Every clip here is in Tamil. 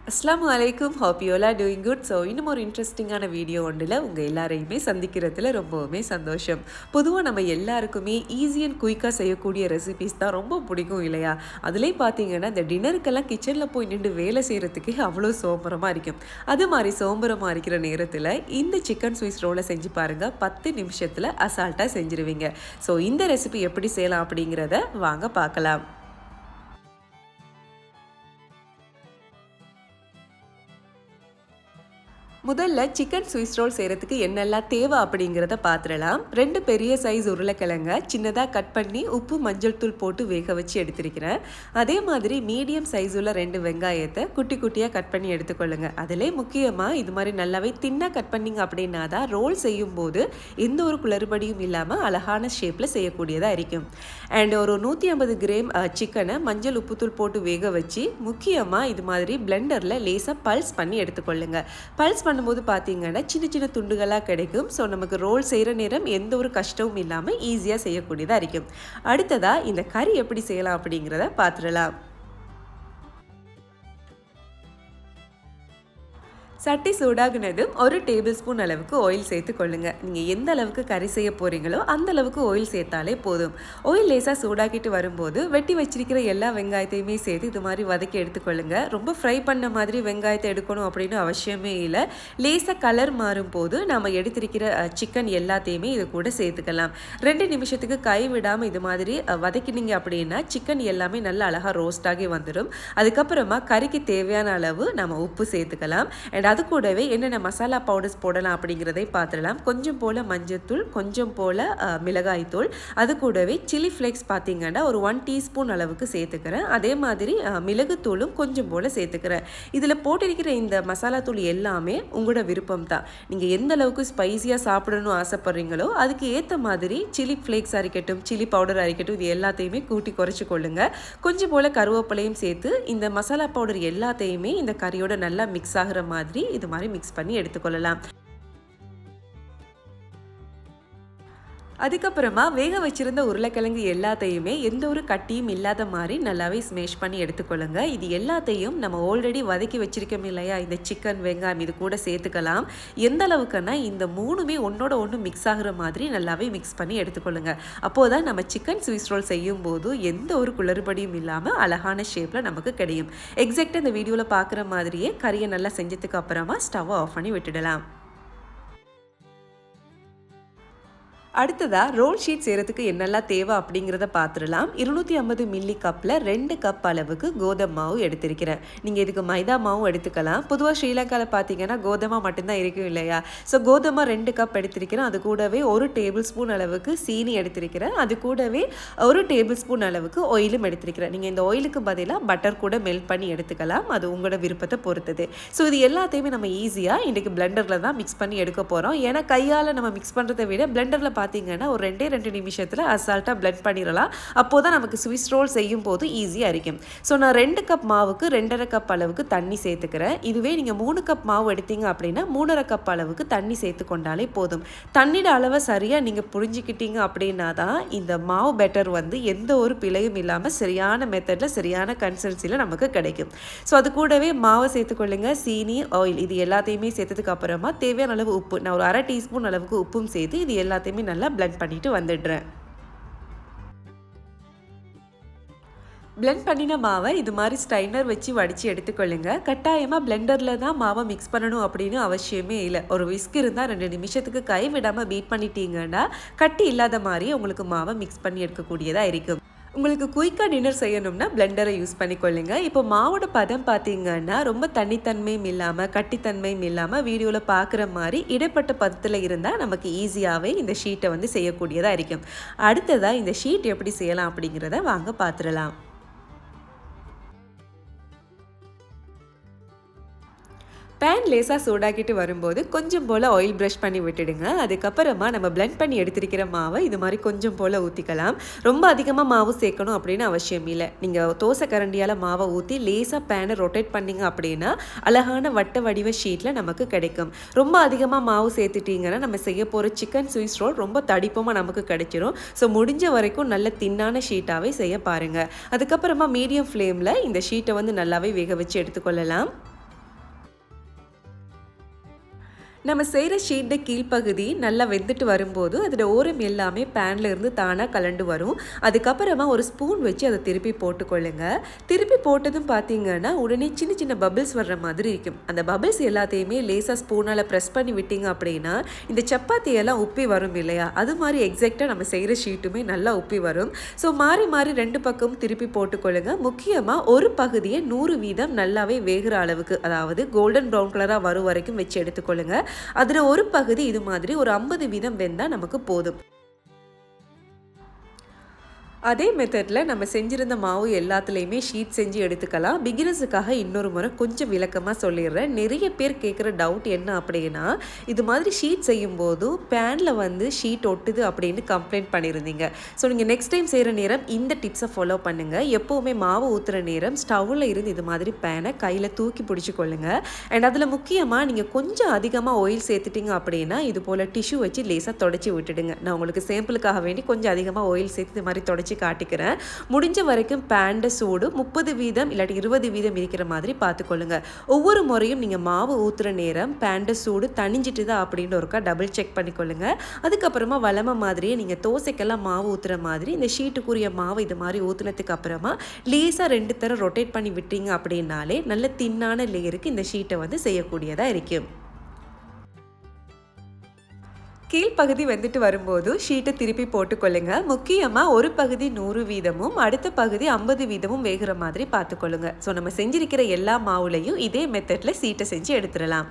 அஸ்ஸலாமு அலைக்கும். Hope you all are doing good. So இன்னும் ஒரு இன்ட்ரெஸ்டிங்கான வீடியோ ஒன்றில் உங்கள் எல்லாரையுமே சந்திக்கிறதுல ரொம்பவுமே சந்தோஷம். பொதுவாக நம்ம எல்லாருக்குமே ஈஸி அண்ட் குயிக்காக செய்யக்கூடிய ரெசிபீஸ் தான் ரொம்ப பிடிக்கும் இல்லையா? அதுலேயும் பார்த்தீங்கன்னா இந்த டின்னருக்கெல்லாம் கிச்சனில் போய் நின்று வேலை செய்கிறதுக்கே அவ்வளோ சோம்பரமாக இருக்கும். அது மாதிரி சோம்பரமாக இருக்கிற நேரத்தில் இந்த சிக்கன் ஸ்விஸ் ரோலை செஞ்சு பாருங்கள். 10 நிமிஷத்தில் அசால்ட்டாக செஞ்சுருவீங்க. ஸோ இந்த ரெசிபி எப்படி செய்யலாம் அப்படிங்கிறத வாங்க பார்க்கலாம். முதல்ல சிக்கன் ஸ்விஸ் ரோல் செய்கிறதுக்கு என்னெல்லாம் தேவை அப்படிங்கிறத பார்த்துடலாம். 2 பெரிய சைஸ் உருளைக்கிழங்க சின்னதாக கட் பண்ணி உப்பு மஞ்சள் தூள் போட்டு வேக வச்சு எடுத்துருக்கிறேன். அதே மாதிரி மீடியம் சைஸ் உள்ள 2 வெங்காயத்தை குட்டி குட்டியாக கட் பண்ணி எடுத்துக்கொள்ளுங்க. அதிலே முக்கியமாக இது மாதிரி நல்லாவே தின்னாக கட் பண்ணிங்க அப்படின்னா தான் ரோல் செய்யும்போது எந்த ஒரு குளறுபடியும் இல்லாமல் அழகான ஷேப்பில் செய்யக்கூடியதாக இருக்கும். அண்ட் ஒரு 150 கிராம் சிக்கனை மஞ்சள் உப்புத்தூள் போட்டு வேக வச்சு முக்கியமாக இது மாதிரி பிளெண்டரில் லேசாக பல்ஸ் பண்ணி எடுத்துக்கொள்ளுங்க. பல்ஸ் பண்ணும்போது பார்த்தீங்கன்னா சின்ன சின்ன துண்டுகளாக கிடைக்கும். ஸோ நமக்கு ரோல் செய்கிற நேரம் எந்த ஒரு கஷ்டமும் இல்லாமல் ஈஸியாக செய்யக்கூடியதாக இருக்கும். அடுத்ததாக இந்த கறி எப்படி செய்யலாம் அப்படிங்கிறத பார்த்துடலாம். சட்டி சூடாகினதும் 1 டேபிள் ஸ்பூன் அளவுக்கு ஆயில் சேர்த்து கொள்ளுங்க. நீங்கள் எந்த அளவுக்கு கறி செய்ய போகிறீங்களோ அந்த அளவுக்கு ஆயில் சேர்த்தாலே போதும். ஆயில் லேசாக சூடாக்கிட்டு வரும்போது வெட்டி வச்சிருக்கிற எல்லா வெங்காயத்தையுமே சேர்த்து இது மாதிரி வதக்கி எடுத்துக்கொள்ளுங்க. ரொம்ப ஃப்ரை பண்ண மாதிரி வெங்காயத்தை எடுக்கணும் அப்படின்னு அவசியமே இல்லை. லேசாக கலர் மாறும் போது நம்ம எடுத்திருக்கிற சிக்கன் எல்லாத்தையுமே இது கூட சேர்த்துக்கலாம். 2 நிமிஷத்துக்கு கை விடாமல் இது மாதிரி வதக்கினீங்க அப்படின்னா சிக்கன் எல்லாமே நல்லா அழகாக ரோஸ்ட் ஆகி வந்துடும். அதுக்கப்புறமா கறிக்கு தேவையான அளவு நம்ம உப்பு சேர்த்துக்கலாம். அண்ட் அது கூடவே என்னென்ன மசாலா பவுடர்ஸ் போடலாம் அப்படிங்கிறதை பார்த்துடலாம். கொஞ்சம் போல் மஞ்சத்தூள், கொஞ்சம் போல் மிளகாய்த்தூள், அது கூடவே சில்லி ஃப்ளேக்ஸ் பார்த்தீங்கன்னா ஒரு 1 டீஸ்பூன் அளவுக்கு சேர்த்துக்கிறேன். அதே மாதிரி மிளகுத்தூளும் கொஞ்சம் போல் சேர்த்துக்கிறேன். இதில் போட்டிருக்கிற இந்த மசாலா தூள் எல்லாமே உங்களோட விருப்பம் தான். நீங்கள் எந்த அளவுக்கு ஸ்பைஸியாக சாப்பிடணும்னு ஆசைப்படுறீங்களோ அதுக்கு ஏற்ற மாதிரி சில்லி ஃப்ளேக்ஸ் அரைக்கட்டும், சில்லி பவுடர் அரைக்கட்டும், இது எல்லாத்தையுமே கூட்டி குறைச்சி கொள்ளுங்க. கொஞ்சம் போல் கருவேப்பிலையும் சேர்த்து இந்த மசாலா பவுடர் எல்லாத்தையுமே இந்த கறியோட நல்லா மிக்ஸ் ஆகிற மாதிரி இது மாதிரி மிக்ஸ் பண்ணி எடுத்துக்கொள்ளலாம். அதுக்கப்புறமா வேக வச்சிருந்த உருளைக்கிழங்கு எல்லாத்தையுமே எந்த ஒரு கட்டியும் இல்லாத மாதிரி நல்லாவே ஸ்மேஷ் பண்ணி எடுத்துக்கொள்ளுங்க. இது எல்லாத்தையும் நம்ம ஆல்ரெடி வதக்கி வச்சிருக்கோம் இல்லையா, இந்த சிக்கன் வெங்காயம் இது கூட சேர்த்துக்கலாம். எந்த அளவுக்குன்னா இந்த 3மே ஒன்னோட ஒன்று மிக்ஸ் ஆகுற மாதிரி நல்லாவே மிக்ஸ் பண்ணி எடுத்துக்கொள்ளுங்க. அப்போதான் நம்ம சிக்கன் ஸ்விஸ் ரோல் செய்யும் போது எந்த ஒரு குளறுபடியும் இல்லாமல் அழகான ஷேப்பில் நமக்கு கிடைக்கும். எக்ஸாக்டாக இந்த வீடியோவில் பார்க்குற மாதிரியே கறியை நல்லா செஞ்சதுக்கு அப்புறமா ஸ்டவ்வை ஆஃப் பண்ணி விட்டுடலாம். அடுத்ததாக ரோல் ஷீட் செய்கிறதுக்கு என்னெல்லாம் தேவை அப்படிங்கிறத பார்த்துடலாம். 250 மில்லி கப்பில் 2 கப் அளவுக்கு கோதுமை மாவு எடுத்திருக்கிறேன். நீங்கள் இதுக்கு மைதா மாவும் எடுத்துக்கலாம். பொதுவாக ஸ்ரீலங்காவில் பார்த்தீங்கன்னா கோதுமை மட்டும்தான் இருக்கும் இல்லையா? ஸோ கோதுமை 2 கப் எடுத்திருக்கிறேன். அது கூடவே 1 டேபிள் ஸ்பூன் அளவுக்கு சீனி எடுத்திருக்கிறேன். அது கூடவே 1 டேபிள் ஸ்பூன் அளவுக்கு ஆயிலும் எடுத்திருக்கிறேன். நீங்கள் இந்த ஆயிலுக்கு பதிலாக பட்டர் கூட மெல்ட் பண்ணி எடுத்துக்கலாம். அது உங்களோட விருப்பத்தை பொறுத்தது. ஸோ இது எல்லாத்தையுமே நம்ம ஈஸியாக இன்றைக்கி பிளெண்டரில் தான் மிக்ஸ் பண்ணி எடுக்க போகிறோம். ஏன்னா கையால் நம்ம மிக்ஸ் பண்ணுறதை விட பிளெண்டரில் பார்த்தீங்கன்னா ஒரு 2 நிமிஷத்தில் அசால்ட்டாக பிளெண்ட் பண்ணிடலாம். அப்போ தான் நமக்கு ஸ்விஸ் ரோல் செய்யும் போது ஈஸியாக இருக்கும். ஸோ நான் 2 கப் மாவுக்கு 2.5 கப் அளவுக்கு தண்ணி சேர்த்துக்கிறேன். இதுவே நீங்கள் 3 கப் மாவு எடுத்தீங்க அப்படின்னா 3.5 கப் அளவுக்கு தண்ணி சேர்த்து கொண்டாலே போதும். தண்ணியோட அளவை சரியாக நீங்கள் புரிஞ்சுக்கிட்டீங்க அப்படின்னா தான் இந்த மாவு பெட்டர் வந்து எந்த ஒரு பிழையும் இல்லாமல் சரியான மெத்தடில் சரியான கன்சிஸ்டன்சியில் நமக்கு கிடைக்கும். ஸோ அது கூடவே மாவை சேர்த்துக்கொள்ளுங்க. சீனி, ஆயில் இது எல்லாத்தையுமே சேர்த்ததுக்கு அப்புறமா தேவையான அளவு உப்பு, நான் ஒரு 1/2 டீஸ்பூன் அளவுக்கு உப்பும் சேர்த்து இது எல்லாத்தையுமே நல்லா பிளெண்ட் பண்ணிட்டு வந்துடுறேன். பிளெண்ட் பண்ணின மாவை இது மாதிரி ஸ்ட்ரைனர் வச்சு வடித்து எடுத்துக்கொள்ளுங்க. கட்டாயமாக பிளெண்டரில் தான் மாவை மிக்ஸ் பண்ணணும் அப்படின்னு அவசியமே இல்லை. ஒரு விஸ்க் இருந்தால் 2 நிமிஷத்துக்கு கை விடாமல் பீட் பண்ணிட்டீங்கன்னா கட்டி இல்லாத மாதிரி உங்களுக்கு மாவை மிக்ஸ் பண்ணி எடுக்கக்கூடியதாக இருக்கும். உங்களுக்கு குயிக்காக டின்னர் செய்யணும்னா பிளெண்டரை யூஸ் பண்ணிக்கொள்ளுங்க. இப்போ மாவோட பதம் பார்த்தீங்கன்னா ரொம்ப தண்ணித்தன்மையும் இல்லாமல் கட்டித்தன்மையும் இல்லாமல் வீடியோவில் பார்க்குற மாதிரி இடைப்பட்ட பதத்தில் இருந்தால் நமக்கு ஈஸியாகவே இந்த ஷீட்டை வந்து செய்யக்கூடியதாக இருக்கும். அடுத்ததாக இந்த ஷீட் எப்படி செய்யலாம் அப்படிங்கிறத வாங்க பார்த்துடலாம். பேன் லேசாக சூடாக்கிட்டு வரும்போது கொஞ்சம் போல் ஆயில் ப்ரஷ் பண்ணி விட்டுடுங்க. அதுக்கப்புறமா நம்ம பிளெண்ட் பண்ணி எடுத்திருக்கிற மாவை இது மாதிரி கொஞ்சம் போல் ஊற்றிக்கலாம். ரொம்ப அதிகமாக மாவு சேர்க்கணும் அப்படின்னு அவசியம் இல்லை. நீங்கள் தோசை கரண்டியால் மாவை ஊற்றி லேசாக பேனை ரொட்டேட் பண்ணிங்க அப்படின்னா அழகான வட்ட வடிவ ஷீட்டில் நமக்கு கிடைக்கும். ரொம்ப அதிகமாக மாவு சேர்த்துட்டிங்கன்னா நம்ம செய்ய போகிற சிக்கன் ஸ்விஸ் ரோல் ரொம்ப தடிப்பமாக நமக்கு கிடைச்சிரும். ஸோ முடிஞ்ச வரைக்கும் நல்ல தின்னான ஷீட்டாகவே செய்ய பாருங்கள். அதுக்கப்புறமா மீடியம் ஃப்ளேமில் இந்த ஷீட்டை வந்து நல்லாவே வேக வச்சு எடுத்துக்கொள்ளலாம். நம்ம செய்கிற ஷீட் கீழ்ப்பகுதி நல்லா வெந்துட்டு வரும்போது அதோட ஓரம் எல்லாமே பேனில் இருந்து தானாக கலண்டு வரும். அதுக்கப்புறமா ஒரு ஸ்பூன் வச்சு அதை திருப்பி போட்டுக்கொள்ளுங்க. திருப்பி போட்டதும் பார்த்தீங்கன்னா உடனே சின்ன சின்ன பபிள்ஸ் வர்ற மாதிரி இருக்கும். அந்த பபிள்ஸ் எல்லாத்தையுமே லேசாக ஸ்பூனால் ப்ரெஸ் பண்ணி விட்டீங்க அப்படின்னா இந்த சப்பாத்தியெல்லாம் உப்பி வரும் இல்லையா, அது மாதிரி எக்ஸாக்டாக நம்ம செய்கிற ஷீட்டுமே நல்லா உப்பி வரும். ஸோ மாறி மாறி 2 பக்கமும் திருப்பி போட்டுக்கொள்ளுங்க. முக்கியமாக ஒரு பகுதியை 100% நல்லாவே வேகிற அளவுக்கு, அதாவது கோல்டன் ப்ரௌன் கலராக வரும் வரைக்கும் வச்சு எடுத்துக்கொள்ளுங்க. அதில் ஒரு பகுதி இது மாதிரி ஒரு 50% வெந்தால் நமக்கு போதும். அதே மெத்தடில் நம்ம செஞ்சுருந்த மாவு எல்லாத்துலேயுமே ஷீட் செஞ்சு எடுத்துக்கலாம். பிகினர்ஸுக்காக இன்னொரு முறை கொஞ்சம் விளக்கமாக சொல்லிடுறேன். நிறைய பேர் கேட்குற டவுட் என்ன அப்படின்னா, இது மாதிரி ஷீட் செய்யும்போது பேனில் ஷீட் ஒட்டுது அப்படின்னு கம்ப்ளைண்ட் பண்ணியிருந்தீங்க. ஸோ நீங்கள் நெக்ஸ்ட் டைம் செய்கிற நேரம் இந்த டிப்ஸை ஃபாலோ பண்ணுங்கள். எப்போவுமே மாவு ஊற்றுற நேரம் ஸ்டவ்வில் இருந்து இது மாதிரி பேனை கையில் தூக்கி பிடிச்சிக்கொள்ளுங்க. அண்ட் அதில் முக்கியமாக நீங்கள் கொஞ்சம் அதிகமாக ஆயில் சேர்த்துட்டிங்க அப்படின்னா இது போல் டிஷ்யூ வச்சு லேசாக தொடச்சி விட்டுடுங்க. நான் உங்களுக்கு சாம்பிளுக்காக வேண்டி கொஞ்சம் அதிகமாக ஆயில் சேர்த்து இது மாதிரி தொடச்சி காட்டிக்கிறேன். முடிஞ்ச வரைக்கும் பேன்ட சூடு 30% இல்லாட்டி 20% இருக்கிற மாதிரி பார்த்துக்கொள்ளுங்க. ஒவ்வொரு முறையும் நீங்கள் மாவு ஊற்றுற நேரம் பேன்ட சூடு தணிஞ்சிட்டு தான் அப்படின்னு ஒருக்கா டபுள் செக் பண்ணிக்கொள்ளுங்க. அதுக்கப்புறமா வளமை மாதிரியே நீங்கள் தோசைக்கெல்லாம் மாவு ஊற்றுற மாதிரி இந்த ஷீட்டுக்குரிய மாவு இது மாதிரி ஊற்றுனதுக்கு அப்புறமா லேசாக 2 தரம் ரொட்டேட் பண்ணி விட்டீங்க அப்படின்னாலே நல்ல தின்னான லேயருக்கு இந்த ஷீட்டை செய்யக்கூடியதாக இருக்கும். கீழ்ப்பகுதி வந்துட்டு வரும்போது ஷீட்டை திருப்பி போட்டுக்கொள்ளுங்க. முக்கியமாக ஒரு பகுதி 100%, அடுத்த பகுதி 50% வேகிற மாதிரி பார்த்துக்கொள்ளுங்க. ஸோ நம்ம செஞ்சிருக்கிற எல்லா மாவுலையும் இதே மெத்தடில் ஷீட்டை செஞ்சு எடுத்துடலாம்.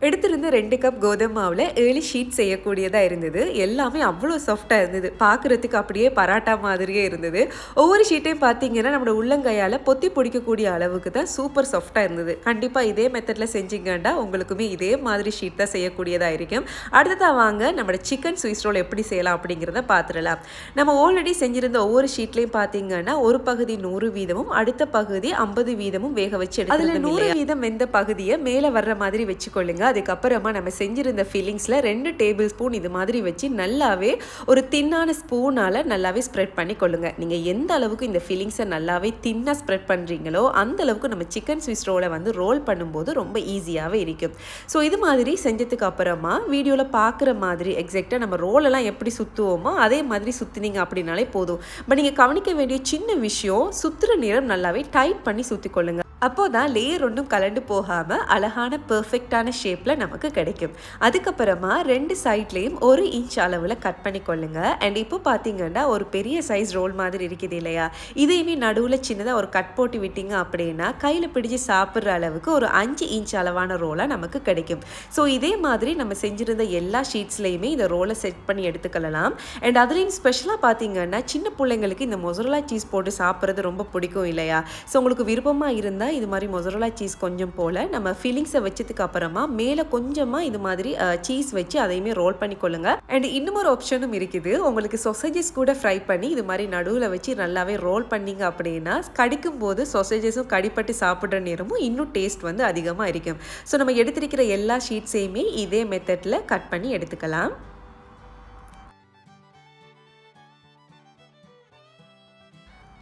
எடுத்திருந்த 2 கப் கோதுமை மாவில் 7 ஷீட் செய்யக்கூடியதாக இருந்தது. எல்லாமே அவ்வளோ சாஃப்டாக இருந்தது. பார்க்குறதுக்கு அப்படியே பராட்டா மாதிரியே இருந்தது. ஒவ்வொரு ஷீட்டையும் பார்த்தீங்கன்னா நம்மளோட உள்ளங்கையால் பொத்தி பிடிக்கக்கூடிய அளவுக்கு தான் சூப்பர் சாஃப்டாக இருந்தது. கண்டிப்பாக இதே மெத்தடில் செஞ்சிங்கன்னா உங்களுக்குமே இதே மாதிரி ஷீட் தான் செய்யக்கூடியதாக இருக்கும். அடுத்ததாக வாங்க நம்மளோட சிக்கன் ஸ்விஸ் ரோல் எப்படி செய்யலாம் அப்படிங்கிறத பார்த்துடலாம். நம்ம ஆல்ரெடி செஞ்சிருந்த ஒவ்வொரு ஷீட்லேயும் பார்த்தீங்கன்னா ஒரு பகுதி 100%, அடுத்த பகுதி 50% வேக வச்சு எடுத்து அதில் 100% வெந்த பகுதியை மேலே வர்ற மாதிரி வச்சுக்கொள்ளுங்க. அதுக்கப்புறமா நம்ம செஞ்சிருந்த ஃபில்லிங்ஸில் 2 டேபிள் ஸ்பூன் இது மாதிரி வச்சு நல்லாவே ஒரு தின்னான ஸ்பூனால் நல்லாவே ஸ்ப்ரெட் பண்ணி கொள்ளுங்க. நீங்கள் எந்த அளவுக்கு இந்த ஃபில்லிங்ஸை நல்லாவே தின்னாக ஸ்ப்ரெட் பண்ணுறீங்களோ அந்த அளவுக்கு நம்ம சிக்கன் ஸ்விஸ் ரோலை ரோல் பண்ணும்போது ரொம்ப ஈஸியாகவே இருக்கும். ஸோ இது மாதிரி செஞ்சதுக்கு அப்புறமா வீடியோவில் பார்க்குற மாதிரி எக்ஸாக்டாக நம்ம ரோலெல்லாம் எப்படி சுற்றுவோமோ அதே மாதிரி சுற்றினீங்க அப்படின்னாலே போதும். பட் நீங்கள் கவனிக்க வேண்டிய சின்ன விஷயம், சுற்றுற நேரம் நல்லாவே டைட் பண்ணி சுற்றி கொள்ளுங்க. அப்போது தான் லேயர் ஒன்றும் கலண்டு போகாமல் அழகான பெர்ஃபெக்டான ஷேப்பில் நமக்கு கிடைக்கும். அதுக்கப்புறமா 2 சைட்லேயும் 1 இன்ச் அளவில் கட் பண்ணி கொள்ளுங்க. அண்ட் இப்போ பார்த்தீங்கன்னா ஒரு பெரிய சைஸ் ரோல் மாதிரி இருக்குது இல்லையா, இதையுமே நடுவில் சின்னதாக ஒரு கட் போட்டு விட்டீங்க அப்படின்னா கையில் பிடிச்சி சாப்பிட்ற அளவுக்கு ஒரு 5 இன்ச் அளவான ரோலாக நமக்கு கிடைக்கும். ஸோ இதே மாதிரி நம்ம செஞ்சுருந்த எல்லா ஷீட்ஸ்லேயுமே இந்த ரோலை செட் பண்ணி எடுத்துக்கலாம். அண்ட் அதுலேயும் ஸ்பெஷலாக பார்த்தீங்கன்னா சின்ன பிள்ளைங்களுக்கு இந்த மொசரலா சீஸ் போட்டு சாப்பிட்றது ரொம்ப பிடிக்கும் இல்லையா. ஸோ உங்களுக்கு விருப்பமாக இருந்தால் இது மாதிரி மொசரலா சீஸ் கொஞ்சம் போல் நம்ம ஃபில்லிங்ஸை வச்சதுக்கு அப்புறமா மேலே கொஞ்சமாக இது மாதிரி சீஸ் வச்சு அதையுமே ரோல் பண்ணி கொள்ளுங்க. அண்ட் இன்னும் ஒரு ஆப்ஷனும் இருக்குது. உங்களுக்கு சொசேஜஸ் கூட ஃப்ரை பண்ணி இது மாதிரி நடுவில் வச்சு நல்லாவே ரோல் பண்ணிங்க அப்படின்னா கடிக்கும் போது சொசேஜஸும் கடிப்பட்டு சாப்பிட்ற நேரமும் இன்னும் டேஸ்ட் அதிகமாக இருக்கும். ஸோ நம்ம எடுத்திருக்கிற எல்லா ஷீட்ஸையுமே இதே மெத்தடில் கட் பண்ணி எடுத்துக்கலாம்.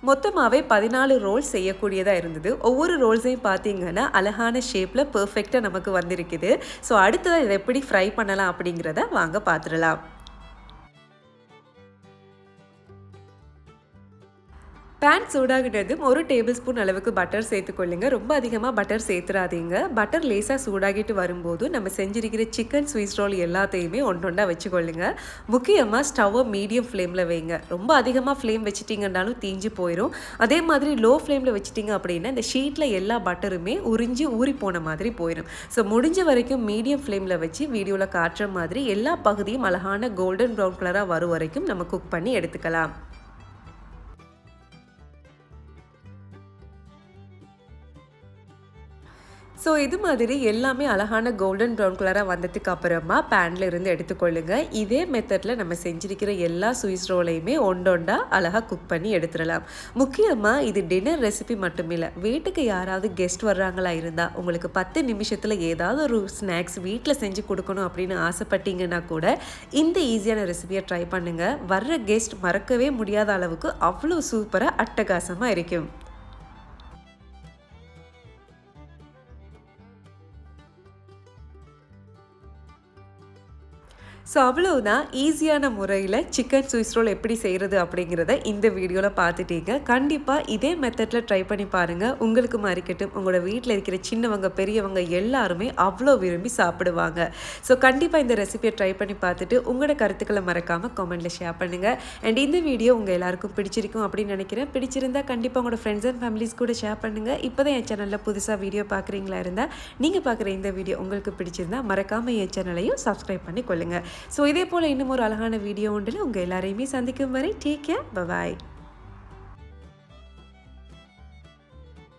மொத்தமாகவே 14 ரோல்ஸ் செய்யக்கூடியதாக இருந்தது. ஒவ்வொரு ரோல்ஸையும் பார்த்தீங்கன்னா அழகான ஷேப்பில் பெர்ஃபெக்டாக நமக்கு வந்திருக்குது. ஸோ அடுத்ததாக இதை எப்படி ஃப்ரை பண்ணலாம் அப்படிங்கிறத வாங்க பார்த்துடலாம். பேன் சூடாகிட்டதும் 1 டேபிள் ஸ்பூன் அளவுக்கு பட்டர் சேர்த்துக்கொள்ளுங்க. ரொம்ப அதிகமாக பட்டர் சேர்த்துறாதீங்க. பட்டர் லேசாக சூடாகிட்டு வரும்போது நம்ம செஞ்சிருக்கிற சிக்கன் ஸ்விஸ் ரோல் எல்லாத்தையுமே ஒன்றொண்டா வச்சுக்கொள்ளுங்க. முக்கியமாக ஸ்டவ்வை மீடியம் ஃப்ளேமில் வைங்க. ரொம்ப அதிகமாக ஃப்ளேம் வச்சுட்டிங்கன்னாலும் தீஞ்சு போயிடும். அதே மாதிரி லோ ஃப்ளேமில் வச்சுட்டிங்க அப்படின்னா இந்த ஷீட்டில் எல்லா பட்டருமே உறிஞ்சி ஊறி போன மாதிரி போயிடும். ஸோ முடிஞ்ச வரைக்கும் மீடியம் ஃப்ளேமில் வச்சு வீடியோவில் காட்டுற மாதிரி எல்லா பகுதியும் அழகான கோல்டன் ப்ரௌன் கலராக வரும் வரைக்கும் நம்ம குக் பண்ணி எடுத்துக்கலாம். ஸோ இது மாதிரி எல்லாமே அழகான கோல்டன் ப்ரௌன் கலராக வந்ததுக்கு அப்புறமா பேனில் இருந்து எடுத்துக்கொள்ளுங்க. இதே மெத்தடில் நம்ம செஞ்சிருக்கிற எல்லா ஸ்விஸ் ரோலையுமே ஒன்றொண்டா அழகாக குக் பண்ணி எடுத்துடலாம். முக்கியமாக இது டின்னர் ரெசிபி மட்டும் இல்லை, வீட்டுக்கு யாராவது கெஸ்ட் வர்றாங்களா இருந்தால் உங்களுக்கு 10 நிமிஷத்தில் ஏதாவது ஒரு ஸ்நாக்ஸ் வீட்டில் செஞ்சு கொடுக்கணும் அப்படின்னு ஆசைப்பட்டீங்கன்னா கூட இந்த ஈஸியான ரெசிபியை ட்ரை பண்ணுங்கள். வர்ற கெஸ்ட் மறக்கவே முடியாத அளவுக்கு அவ்வளோ சூப்பராக அட்டகாசமாக இருக்கும். ஸோ அவ்வளவுதான் ஈஸியான முறையில் சிக்கன் ஸ்விஸ் ரோல் எப்படி செய்கிறது அப்படிங்கிறத இந்த வீடியோவில் பார்த்துட்டீங்க. கண்டிப்பாக இதே மெத்தடில் ட்ரை பண்ணி பாருங்கள். உங்களுக்கு மாறிக்கட்டும் உங்களோட வீட்டில் இருக்கிற சின்னவங்க பெரியவங்க எல்லாருமே அவ்வளோ விரும்பி சாப்பிடுவாங்க. ஸோ கண்டிப்பாக இந்த ரெசிபியை ட்ரை பண்ணி பார்த்துட்டு உங்களோட கருத்துக்களை மறக்காமல் கமெண்ட்டில் ஷேர் பண்ணுங்கள். அண்ட் இந்த வீடியோ உங்கள் எல்லாருக்கும் பிடிச்சிருக்கும் அப்படின்னு நினைக்கிறேன். பிடிச்சிருந்தா கண்டிப்பாக உங்களோட ஃப்ரெண்ட்ஸ் அண்ட் ஃபேமிலிஸ் கூட ஷேர் பண்ணுங்கள். இப்போ தான் என் சேனலில் புதுசாக வீடியோ பார்க்குறீங்களா இருந்தால் நீங்கள் பார்க்குற இந்த வீடியோ உங்களுக்கு பிடிச்சிருந்தா மறக்காமல் என் சேனலையும் சப்ஸ்கிரைப் பண்ணி கொள்ளுங்கள். ஸோ இதே போல் இன்னும் ஒரு அழகான வீடியோ ஒன்றில் உங்கள் எல்லாரையுமே சந்திக்கும் வரை டேக் கேர், பை.